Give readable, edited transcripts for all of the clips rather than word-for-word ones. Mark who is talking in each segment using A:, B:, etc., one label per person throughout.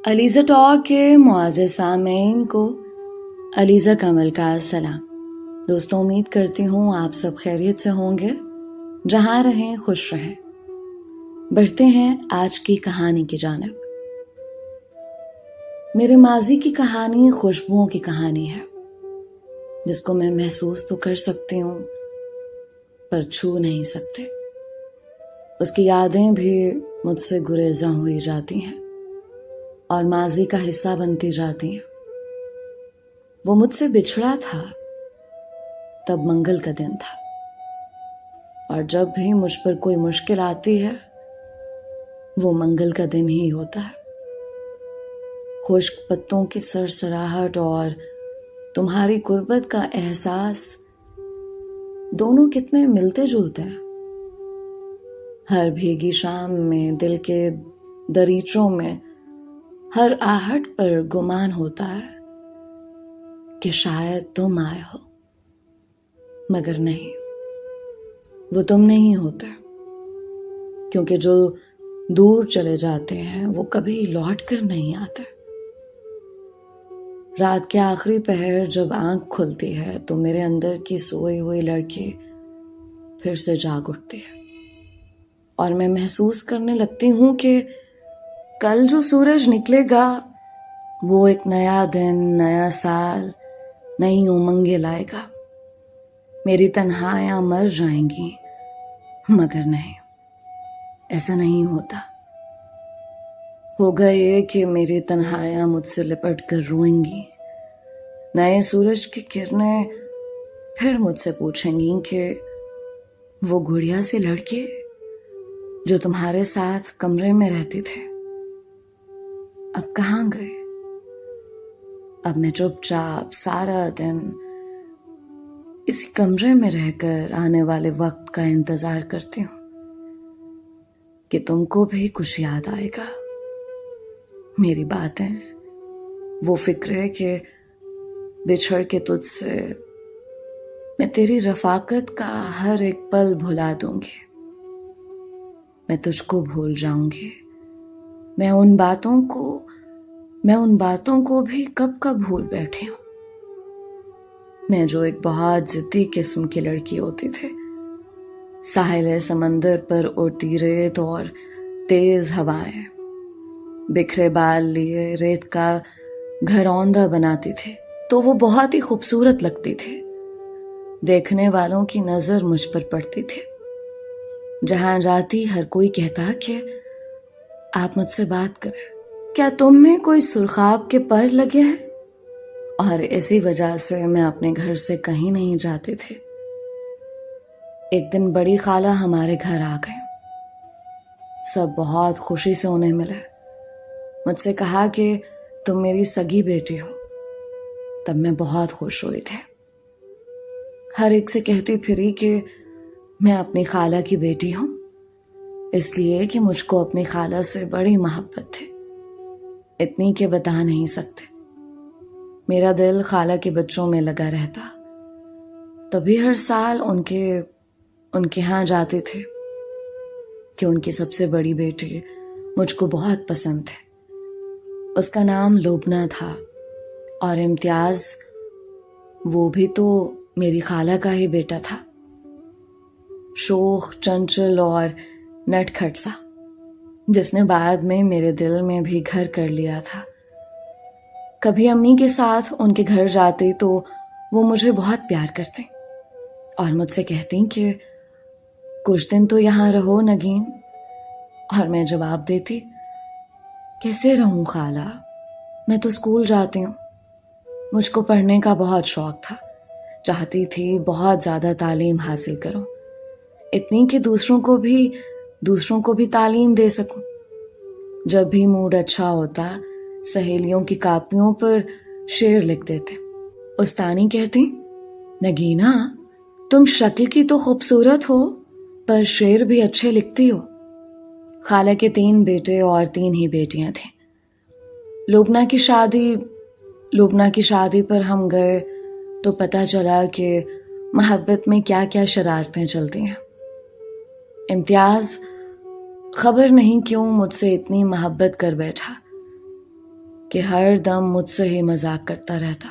A: Alizeh talk کے معزز سامعین کو علیزہ کمل کا سلام۔ دوستوں، امید کرتی ہوں آپ سب خیریت سے ہوں گے، جہاں رہیں خوش رہیں۔ بڑھتے ہیں آج کی کہانی کی جانب۔ میرے ماضی کی کہانی خوشبوؤں کی کہانی ہے، جس کو میں محسوس تو کر سکتی ہوں پر چھو نہیں سکتے۔ اس کی یادیں بھی مجھ سے گریزاں ہوئی جاتی ہیں اور ماضی کا حصہ بنتی جاتی ہیں۔ وہ مجھ سے بچھڑا تھا، تب منگل کا دن تھا، اور جب بھی مجھ پر کوئی مشکل آتی ہے وہ منگل کا دن ہی ہوتا ہے۔ خشک پتوں کی سرسراہٹ اور تمہاری غربت کا احساس دونوں کتنے ملتے جلتے ہیں۔ ہر بھیگی شام میں دل کے دریچوں میں ہر آہٹ پر گمان ہوتا ہے کہ شاید تم آئے ہو، مگر نہیں، وہ تم نہیں ہوتے، کیونکہ جو دور چلے جاتے ہیں وہ کبھی لوٹ کر نہیں آتے۔ رات کے آخری پہر جب آنکھ کھلتی ہے تو میرے اندر کی سوئی ہوئی لڑکی پھر سے جاگ اٹھتی ہے، اور میں محسوس کرنے لگتی ہوں کہ کل جو سورج نکلے گا وہ ایک نیا دن، نیا سال، نئی امنگیں لائے گا۔ میری تنہائیاں مر جائیں گی، مگر نہیں، ایسا نہیں ہوتا۔ ہوگا یہ کہ میری تنہائیاں مجھ سے لپٹ کر روئیں گی۔ نئے سورج کی کرنیں پھر مجھ سے پوچھیں گی کہ وہ گڑیا سی لڑکی جو تمہارے ساتھ کمرے میں رہتی تھی اب کہاں گئے؟ اب میں چپ چاپ سارا دن اسی کمرے میں رہ کر آنے والے وقت کا انتظار کرتی ہوں کہ تم کو بھی کچھ یاد آئے گا، میری باتیں، وہ فکرے کہ بچھڑ کے تجھ سے میں تیری رفاقت کا ہر ایک پل بھلا دوں گی، میں تجھ کو بھول جاؤں گی۔ میں ان باتوں کو بھی کب بھول بیٹھی ہوں۔ میں جو ایک بہت ضدی قسم کی لڑکی ہوتی تھی، ساحل سمندر پر اڑتی ریت اور تیز ہوائیں، بکھرے بال لیے ریت کا گھروندہ بناتی تھی تو وہ بہت ہی خوبصورت لگتی تھی۔ دیکھنے والوں کی نظر مجھ پر پڑتی تھی۔ جہاں جاتی ہر کوئی کہتا کہ آپ مجھ سے بات کریں، کیا تم میں کوئی سرخاب کے پر لگے ہیں؟ اور اسی وجہ سے میں اپنے گھر سے کہیں نہیں جاتی تھی۔ ایک دن بڑی خالہ ہمارے گھر آ گئیں۔ سب بہت خوشی سے انہیں ملے۔ مجھ سے کہا کہ تم میری سگی بیٹی ہو۔ تب میں بہت خوش ہوئی تھی۔ ہر ایک سے کہتی پھری کہ میں اپنی خالہ کی بیٹی ہوں، اس لیے کہ مجھ کو اپنی خالہ سے بڑی محبت تھی، اتنی کہ بتا نہیں سکتے۔ میرا دل خالہ کے بچوں میں لگا رہتا، تبھی ہر سال ان کے ہاں جاتے تھے کہ ان کی سب سے بڑی بیٹی مجھ کو بہت پسند تھی۔ اس کا نام لبنہ تھا، اور امتیاز وہ بھی تو میری خالہ کا ہی بیٹا تھا، شوخ، چنچل اور نٹ کھٹ سا، جس نے بعد میں میرے دل میں بھی گھر کر لیا تھا۔ کبھی امی کے ساتھ ان کے گھر جاتی تو وہ مجھے بہت پیار کرتی اور مجھ سے کہتی کہ کچھ دن تو یہاں رہو نگین، اور میں جواب دیتی کیسے رہوں خالہ، میں تو اسکول جاتی ہوں۔ مجھ کو پڑھنے کا بہت شوق تھا، چاہتی تھی بہت زیادہ تعلیم حاصل کروں، اتنی کہ دوسروں کو بھی تعلیم دے سکوں۔ جب بھی موڈ اچھا ہوتا سہیلیوں کی کاپیوں پر شعر لکھ دیتے۔ استانی کہتی نگینا، تم شکل کی تو خوبصورت ہو پر شعر بھی اچھے لکھتی ہو۔ خالہ کے 3 بیٹے اور 3 ہی بیٹیاں تھیں۔ لبنہ کی شادی پر ہم گئے تو پتہ چلا کہ محبت میں کیا کیا شرارتیں چلتی ہیں۔ امتیاز خبر نہیں کیوں مجھ سے اتنی محبت کر بیٹھا۔ کہ ہر دم مجھ سے ہی مذاق کرتا رہتا۔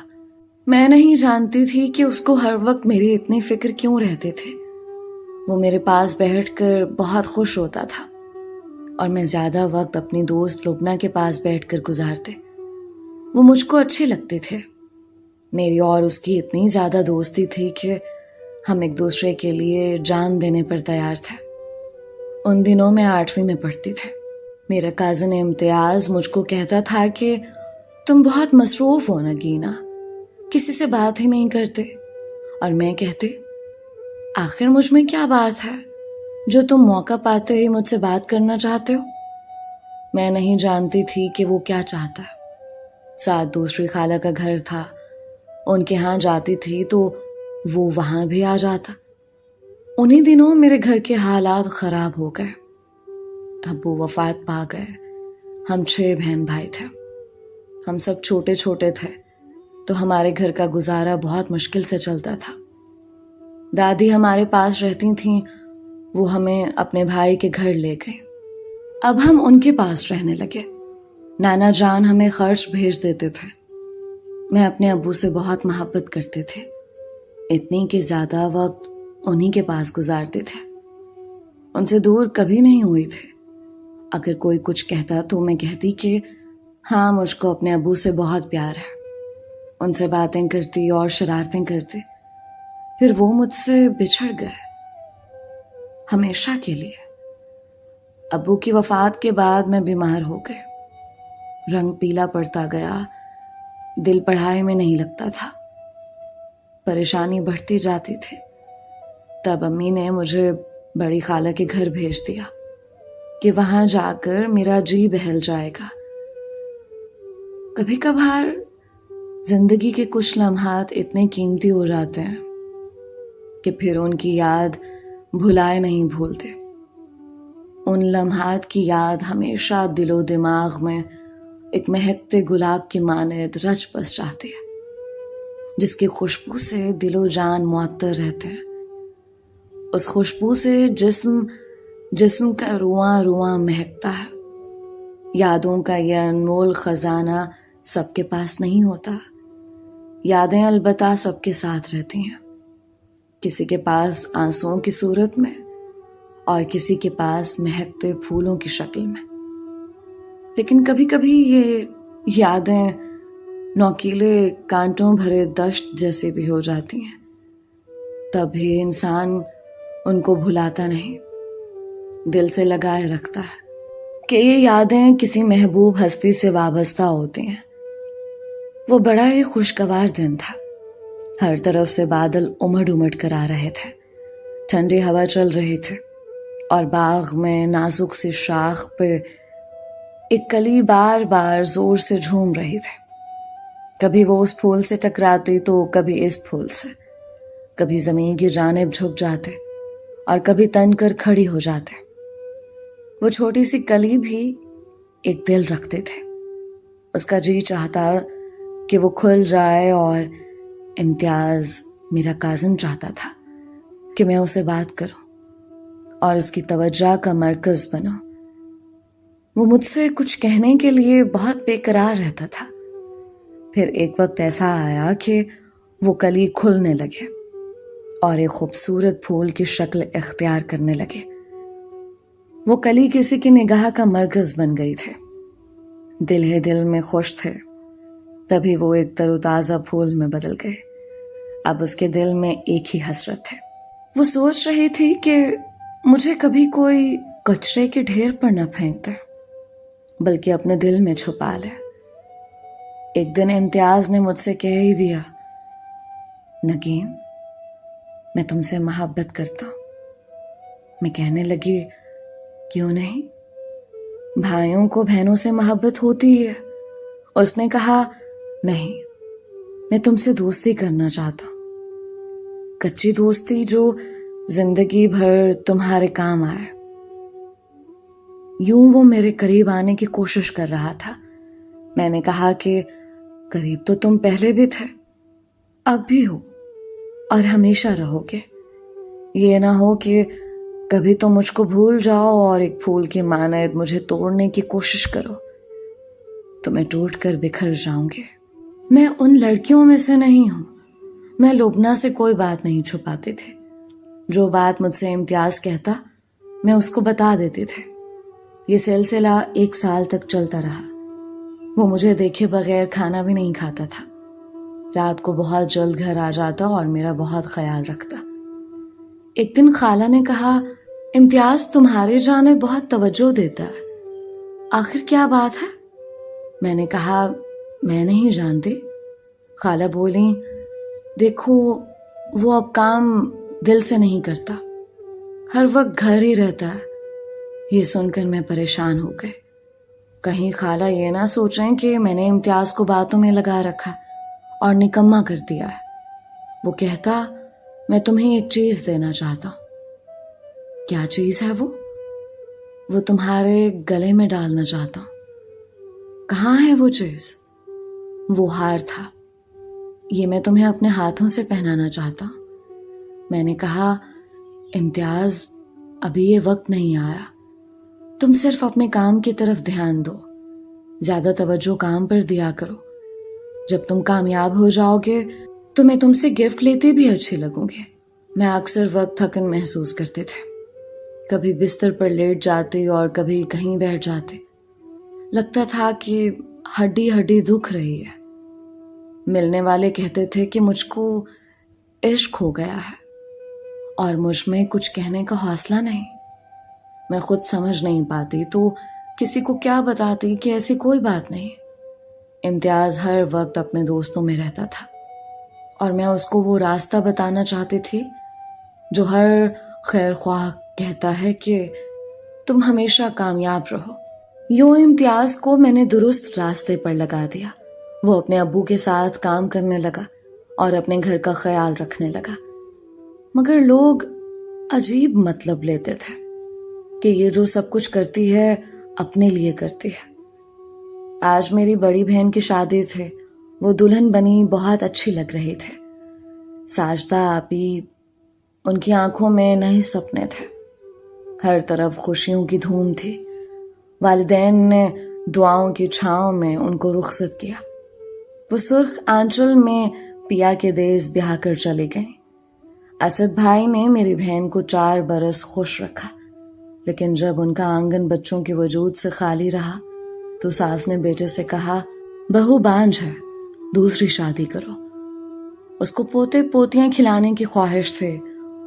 A: میں نہیں جانتی تھی کہ اس کو ہر وقت میری اتنی فکر کیوں رہتے تھے۔ وہ میرے پاس بیٹھ کر بہت خوش ہوتا تھا اور میں زیادہ وقت اپنی دوست لبنہ کے پاس بیٹھ کر گزارتے۔ وہ مجھ کو اچھے لگتے تھے۔ میری اور اس کی اتنی زیادہ دوستی تھی کہ ہم ایک دوسرے کے لیے جان دینے پر تیار تھے۔ ان دنوں میں 8ویں میں پڑھتی تھے۔ میرا کازن امتیاز مجھ کو کہتا تھا کہ تم بہت مصروف ہو نگینا، کسی سے بات ہی نہیں کرتے، اور میں کہتی آخر مجھ میں کیا بات ہے جو تم موقع پاتے ہی مجھ سے بات کرنا چاہتے ہو۔ میں نہیں جانتی تھی کہ وہ کیا چاہتا ہے۔ ساتھ دوسری خالہ کا گھر تھا، ان کے ہاں جاتی تھی تو وہ وہاں بھی آ جاتا۔ انہی دنوں میرے گھر کے حالات خراب ہو گئے۔ ابو وفات پا گئے۔ ہم 6 بہن بھائی تھے۔ ہم سب چھوٹے چھوٹے تھے تو ہمارے گھر کا گزارا بہت مشکل سے چلتا تھا۔ دادی ہمارے پاس رہتی تھیں، وہ ہمیں اپنے بھائی کے گھر لے گئے۔ اب ہم ان کے پاس رہنے لگے۔ نانا جان ہمیں خرچ بھیج دیتے تھے۔ میں اپنے ابو سے بہت محبت کرتے تھے، اتنی کہ زیادہ وقت انہی کے پاس گزارتے تھے۔ ان سے دور کبھی نہیں ہوئی تھے۔ اگر کوئی کچھ کہتا تو میں کہتی کہ ہاں مجھ کو اپنے ابو سے بہت پیار ہے۔ ان سے باتیں کرتی اور شرارتیں کرتی۔ پھر وہ مجھ سے بچھڑ گئے، ہمیشہ کے لیے۔ ابو کی وفات کے بعد میں بیمار ہو گئی۔ رنگ پیلا پڑتا گیا، دل پڑھائی میں نہیں لگتا تھا، پریشانی بڑھتی جاتی تھی۔ تب امی نے مجھے بڑی خالہ کے گھر بھیج دیا کہ وہاں جا کر میرا جی بہل جائے گا۔ کبھی کبھار زندگی کے کچھ لمحات اتنے قیمتی ہو جاتے ہیں کہ پھر ان کی یاد بھلائے نہیں بھولتے۔ ان لمحات کی یاد ہمیشہ دل و دماغ میں ایک مہکتے گلاب کی مانند رچ بس جاتی ہے، جس کی خوشبو سے دل و جان معطر رہتے ہیں۔ اس خوشبو سے جسم کا رواں رواں مہکتا ہے۔ یادوں کا یہ انمول خزانہ سب کے پاس نہیں ہوتا۔ یادیں البتہ سب کے ساتھ رہتی ہیں، کسی کے پاس آنسوؤں کی صورت میں اور کسی کے پاس مہکتے پھولوں کی شکل میں۔ لیکن کبھی کبھی یہ یادیں نوکیلے کانٹوں بھرے دشت جیسے بھی ہو جاتی ہیں، تب بھی انسان ان کو بھلاتا نہیں، دل سے لگائے رکھتا ہے کہ یہ یادیں کسی محبوب ہستی سے وابستہ ہوتی ہیں۔ وہ بڑا ہی خوشگوار دن تھا۔ ہر طرف سے بادل امڑ امڑ کر آ رہے تھے، ٹھنڈی ہوا چل رہی تھی، اور باغ میں نازک سی شاخ پہ ایک کلی بار بار زور سے جھوم رہی تھی۔ کبھی وہ اس پھول سے ٹکراتی تو کبھی اس پھول سے، کبھی زمین کی جانب جھک جاتے اور کبھی تن کر کھڑی ہو جاتے۔ وہ چھوٹی سی کلی بھی ایک دل رکھتے تھے۔ اس کا جی چاہتا کہ وہ کھل جائے، اور امتیاز میرا کازن چاہتا تھا کہ میں اسے بات کروں اور اس کی توجہ کا مرکز بنوں۔ وہ مجھ سے کچھ کہنے کے لیے بہت بے قرار رہتا تھا۔ پھر ایک وقت ایسا آیا کہ وہ کلی کھلنے لگے اور ایک خوبصورت پھول کی شکل اختیار کرنے لگے۔ وہ کلی کسی کی نگاہ کا مرکز بن گئی تھے۔ دل ہی دل میں خوش تھے، تبھی وہ ایک تر و تازہ پھول میں بدل گئے۔ اب اس کے دل میں ایک ہی حسرت ہے۔ وہ سوچ رہی تھی کہ مجھے کبھی کوئی کچرے کے ڈھیر پر نہ پھینک دے، بلکہ اپنے دل میں چھپا لے۔ ایک دن امتیاز نے مجھ سے کہہ ہی دیا، نگین میں تم سے محبت کرتا ہوں۔ میں کہنے لگی کیوں نہیں، بھائیوں کو بہنوں سے محبت ہوتی ہے۔ اس نے کہا نہیں، میں تم سے دوستی کرنا چاہتا ہوں، کچی دوستی جو زندگی بھر تمہارے کام آئے۔ یوں وہ میرے قریب آنے کی کوشش کر رہا تھا۔ میں نے کہا کہ قریب تو تم پہلے بھی تھے، اب بھی ہو اور ہمیشہ رہو گے۔ یہ نہ ہو کہ کبھی تو مجھ کو بھول جاؤ اور ایک پھول کی مانند مجھے توڑنے کی کوشش کرو۔ تو میں ٹوٹ کر بکھر جاؤں گی۔ میں ان لڑکیوں میں سے نہیں ہوں۔ میں لبنہ سے کوئی بات نہیں چھپاتی تھی۔ جو بات مجھ سے امتیاز کہتا میں اس کو بتا دیتی تھی۔ یہ سلسلہ 1 سال تک چلتا رہا۔ وہ مجھے دیکھے بغیر کھانا بھی نہیں کھاتا تھا۔ رات کو بہت جلد گھر آ جاتا اور میرا بہت خیال رکھتا۔ ایک دن خالہ نے کہا، امتیاز تمہاری جانب بہت توجہ دیتا ہے، آخر کیا بات ہے؟ میں نے کہا، میں نہیں جانتی۔ خالہ بولی، دیکھو وہ اب کام دل سے نہیں کرتا، ہر وقت گھر ہی رہتا ہے۔ یہ سن کر میں پریشان ہو گئی، کہیں خالہ یہ نہ سوچیں کہ میں نے امتیاز کو باتوں میں لگا رکھا اور نکما کر دیا ہے۔ وہ کہتا، میں تمہیں ایک چیز دینا چاہتا ہوں۔ کیا چیز ہے وہ تمہارے گلے میں ڈالنا چاہتا ہوں۔ کہاں ہے وہ چیز؟ وہ ہار تھا، یہ میں تمہیں اپنے ہاتھوں سے پہنانا چاہتا ہوں۔ میں نے کہا، امتیاز ابھی یہ وقت نہیں آیا، تم صرف اپنے کام کی طرف دھیان دو، زیادہ توجہ کام پر دیا کرو۔ جب تم کامیاب ہو جاؤ گے تو میں تم سے گفٹ لیتے بھی اچھی لگوں گے۔ میں اکثر وقت تھکن محسوس کرتے تھے، کبھی بستر پر لیٹ جاتے اور کبھی کہیں بیٹھ جاتے۔ لگتا تھا کہ ہڈی ہڈی دکھ رہی ہے۔ ملنے والے کہتے تھے کہ مجھ کو عشق ہو گیا ہے اور مجھ میں کچھ کہنے کا حوصلہ نہیں۔ میں خود سمجھ نہیں پاتی تو کسی کو کیا بتاتی کہ ایسی کوئی بات نہیں۔ امتیاز ہر وقت اپنے دوستوں میں رہتا تھا اور میں اس کو وہ راستہ بتانا چاہتی تھی جو ہر خیر خواہ کہتا ہے کہ تم ہمیشہ کامیاب رہو۔ یوں امتیاز کو میں نے درست راستے پر لگا دیا۔ وہ اپنے ابو کے ساتھ کام کرنے لگا اور اپنے گھر کا خیال رکھنے لگا، مگر لوگ عجیب مطلب لیتے تھے کہ یہ جو سب کچھ کرتی ہے اپنے لیے کرتی ہے۔ آج میری بڑی بہن کی شادی تھی، وہ دلہن بنی بہت اچھی لگ رہی تھے۔ ساجدہ آپی، ان کی آنکھوں میں نئے سپنے تھے، ہر طرف خوشیوں کی دھوم تھی۔ والدین نے دعاؤں کی چھاؤں میں ان کو رخصت کیا۔ وہ سرخ آنچل میں پیا کے دیس بیاہ کر چلی گئیں۔ اسد بھائی نے میری بہن کو 4 برس خوش رکھا، لیکن جب ان کا آنگن بچوں کے وجود سے خالی رہا تو ساس نے بیٹے سے کہا، بہو بانجھ ہے، دوسری شادی کرو۔ اس کو پوتے پوتیاں کھلانے کی خواہش تھی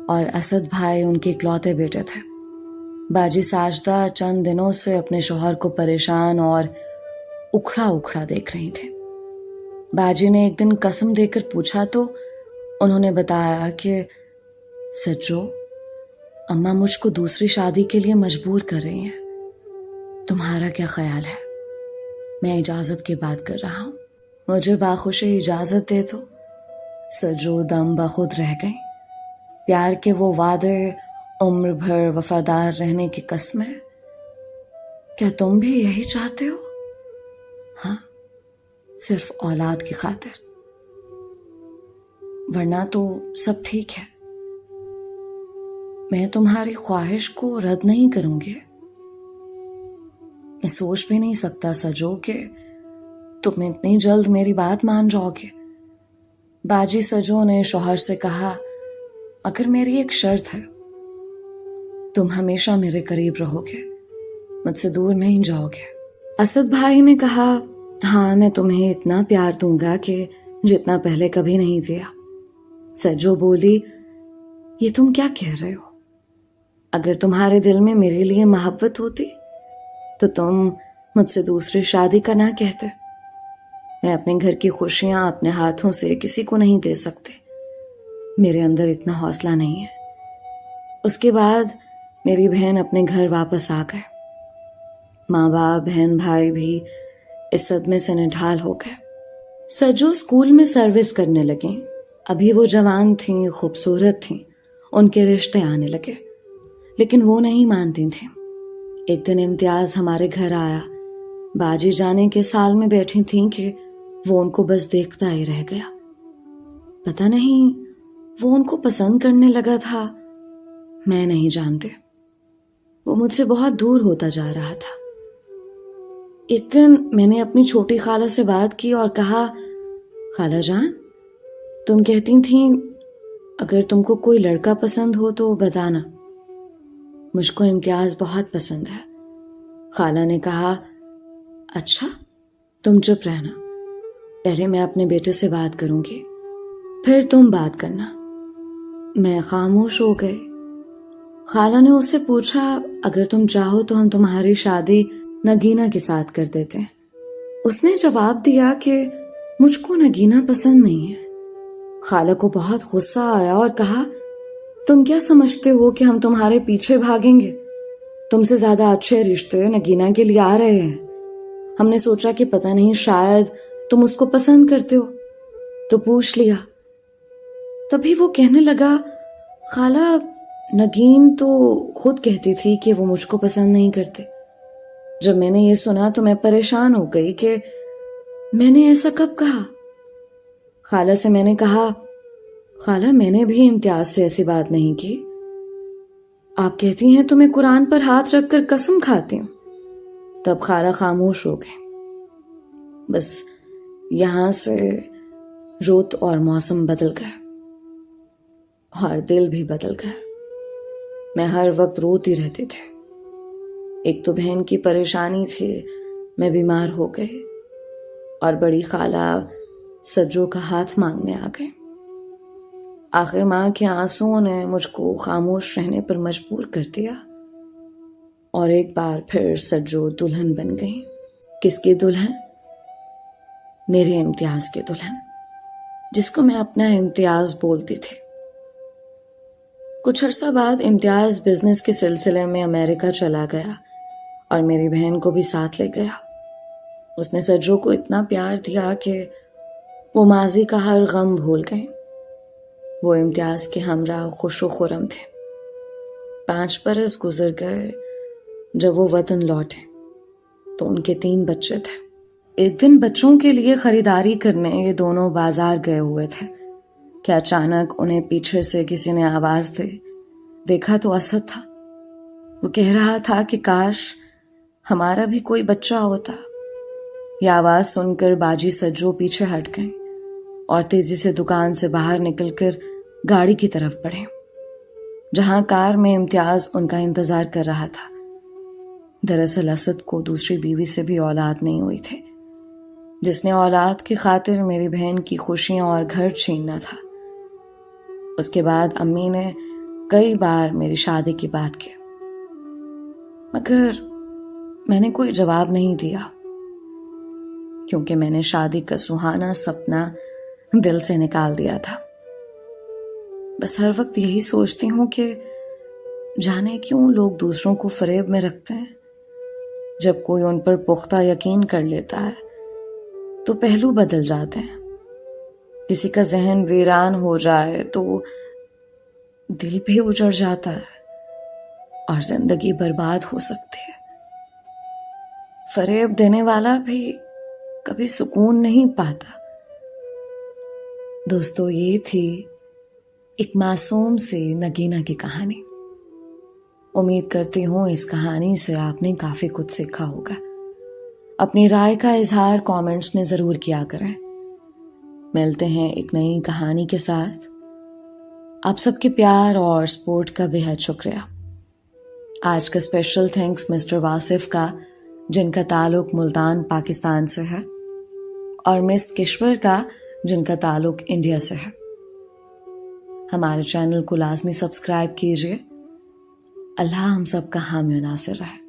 A: اور اسد بھائی ان کے اکلوتے بیٹے تھے۔ باجی ساجدہ چند دنوں سے اپنے شوہر کو پریشان اور اکھڑا اکھڑا دیکھ رہی تھی۔ باجی نے ایک دن قسم دے کر پوچھا تو انہوں نے بتایا کہ سچو، اماں مجھ کو دوسری شادی کے لیے مجبور کر رہی ہیں، تمہارا کیا خیال ہے؟ میں اجازت کی بات کر رہا ہوں، مجھے باخوشی اجازت دے تو۔ سجو دم بخود رہ گئیں۔ پیار کے وہ وعدے، عمر بھر وفادار رہنے کی قسمیں، کیا تم بھی یہی چاہتے ہو؟ ہاں، صرف اولاد کی خاطر، ورنہ تو سب ٹھیک ہے۔ میں تمہاری خواہش کو رد نہیں کروں گی۔ میں سوچ بھی نہیں سکتا سجو کہ تم اتنی جلد میری بات مان جاؤ گے۔ باجی سجو نے شوہر سے کہا، اگر میری ایک شرط ہے، تم ہمیشہ میرے قریب رہو گے، مجھ سے دور نہیں جاؤ گے۔ اسد بھائی نے کہا، ہاں میں تمہیں اتنا پیار دوں گا کہ جتنا پہلے کبھی نہیں دیا۔ سجو بولی، یہ تم کیا کہہ رہے ہو؟ اگر تمہارے دل میں میرے لیے محبت ہوتی تو تم مجھ سے دوسری شادی کا نہ کہتے۔ میں اپنے گھر کی خوشیاں اپنے ہاتھوں سے کسی کو نہیں دے سکتے، میرے اندر اتنا حوصلہ نہیں ہے۔ اس کے بعد میری بہن اپنے گھر واپس آ گئے۔ ماں باپ، بہن بھائی بھی اس صدمے سے نڈھال ہو گئے۔ سجو اسکول میں سروس کرنے لگیں۔ ابھی وہ جوان تھیں، خوبصورت تھیں، ان کے رشتے آنے لگے، لیکن وہ نہیں مانتی تھیں۔ ایک دن امتیاز ہمارے گھر آیا۔ باجی جانے کے سال میں بیٹھی تھیں کہ وہ ان کو بس دیکھتا ہی رہ گیا۔ پتہ نہیں وہ ان کو پسند کرنے لگا تھا، میں نہیں جانتے۔ وہ مجھ سے بہت دور ہوتا جا رہا تھا۔ ایک دن میں نے اپنی چھوٹی خالہ سے بات کی اور کہا، خالہ جان، تم کہتی تھیں اگر تم کو کوئی لڑکا پسند ہو تو بتانا، مجھ کو امتیاز بہت پسند ہے۔ خالہ نے کہا، اچھا، تم چپ رہنا، پہلے میں اپنے بیٹے سے بات کروں گی، پھر تم بات کرنا۔ میں خاموش ہو گئی۔ خالہ نے اس سے پوچھا، اگر تم چاہو تو ہم تمہاری شادی نگینا کے ساتھ کر دیتے ہیں۔ اس نے جواب دیا کہ مجھ کو نگینا پسند نہیں ہے۔ خالہ کو بہت غصہ آیا اور کہا، تم کیا سمجھتے ہو کہ ہم تمہارے پیچھے بھاگیں گے؟ تم سے زیادہ اچھے رشتے نگینا کے لیے آ رہے ہیں۔ ہم نے سوچا کہ پتہ نہیں شاید تم اس کو پسند کرتے ہو تو پوچھ لیا۔ تبھی وہ کہنے لگا، خالہ، نگین تو خود کہتی تھی کہ وہ مجھ کو پسند نہیں کرتے۔ جب میں نے یہ سنا تو میں پریشان ہو گئی کہ میں نے ایسا کب کہا۔ خالہ سے میں نے کہا، خالہ، میں نے بھی امتیاز سے ایسی بات نہیں کی۔ آپ کہتی ہیں تو میں قرآن پر ہاتھ رکھ کر قسم کھاتی ہوں۔ تب خالہ خاموش ہو گئی۔ بس یہاں سے رت اور موسم بدل گئے اور دل بھی بدل گئے۔ میں ہر وقت روتی رہتی تھی۔ ایک تو بہن کی پریشانی تھی، میں بیمار ہو گئی، اور بڑی خالہ سجو کا ہاتھ مانگنے آ گئی۔ آخر ماں کے آنسوؤں نے مجھ کو خاموش رہنے پر مجبور کر دیا، اور ایک بار پھر سجو دلہن بن گئی۔ کس کی دلہن؟ میرے امتیاز کی دلہن، جس کو میں اپنا امتیاز بولتی تھی۔ کچھ عرصہ بعد امتیاز بزنس کے سلسلے میں امریکہ چلا گیا اور میری بہن کو بھی ساتھ لے گیا۔ اس نے سجو کو اتنا پیار دیا کہ وہ ماضی کا ہر غم بھول گئے۔ وہ امتیاز کے ہمراہ خوش و خرم تھے۔ 5 برس گزر گئے۔ جب وہ وطن لوٹے تو ان کے 3 بچے تھے۔ ایک دن بچوں کے لیے خریداری کرنے یہ دونوں بازار گئے ہوئے تھے کہ اچانک انہیں پیچھے سے کسی نے آواز دیکھا تو اسد تھا۔ وہ کہہ رہا تھا کہ کاش ہمارا بھی کوئی بچہ ہوتا۔ یہ آواز سن کر باجی سجو پیچھے ہٹ گئیں اور تیزی سے دکان سے باہر نکل کر گاڑی کی طرف بڑھے، جہاں کار میں امتیاز ان کا انتظار کر رہا تھا۔ دراصل اسد کو دوسری بیوی سے بھی اولاد نہیں ہوئی تھی، جس نے اولاد کی خاطر میری بہن کی خوشیاں اور گھر چھیننا تھا۔ اس کے بعد امی نے کئی بار میری شادی کی بات کی، مگر میں نے کوئی جواب نہیں دیا، کیونکہ میں نے شادی کا سہانا سپنا دل سے نکال دیا تھا۔ بس ہر وقت یہی سوچتی ہوں کہ جانے کیوں لوگ دوسروں کو فریب میں رکھتے ہیں۔ جب کوئی ان پر پختہ یقین کر لیتا ہے تو پہلو بدل جاتے ہیں۔ کسی کا ذہن ویران ہو جائے تو دل بھی اجڑ جاتا ہے اور زندگی برباد ہو سکتی ہے۔ فریب دینے والا بھی کبھی سکون نہیں پاتا۔ دوستو، یہ تھی ایک معصوم سی نگینا کی کہانی۔ امید کرتی ہوں اس کہانی سے آپ نے کافی کچھ سیکھا ہوگا۔ اپنی رائے کا اظہار کامنٹس میں ضرور کیا کریں۔ ملتے ہیں ایک نئی کہانی کے ساتھ۔ آپ سب کے پیار اور سپورٹ کا بے حد شکریہ۔ آج کا اسپیشل تھینکس مسٹر واصف کا، جن کا تعلق ملتان پاکستان سے ہے، اور مس کشور کا، جن کا تعلق انڈیا سے ہے۔ ہمارے چینل کو لازمی سبسکرائب کیجیے۔ اللہ ہم سب کا حامی و ناصر رہے۔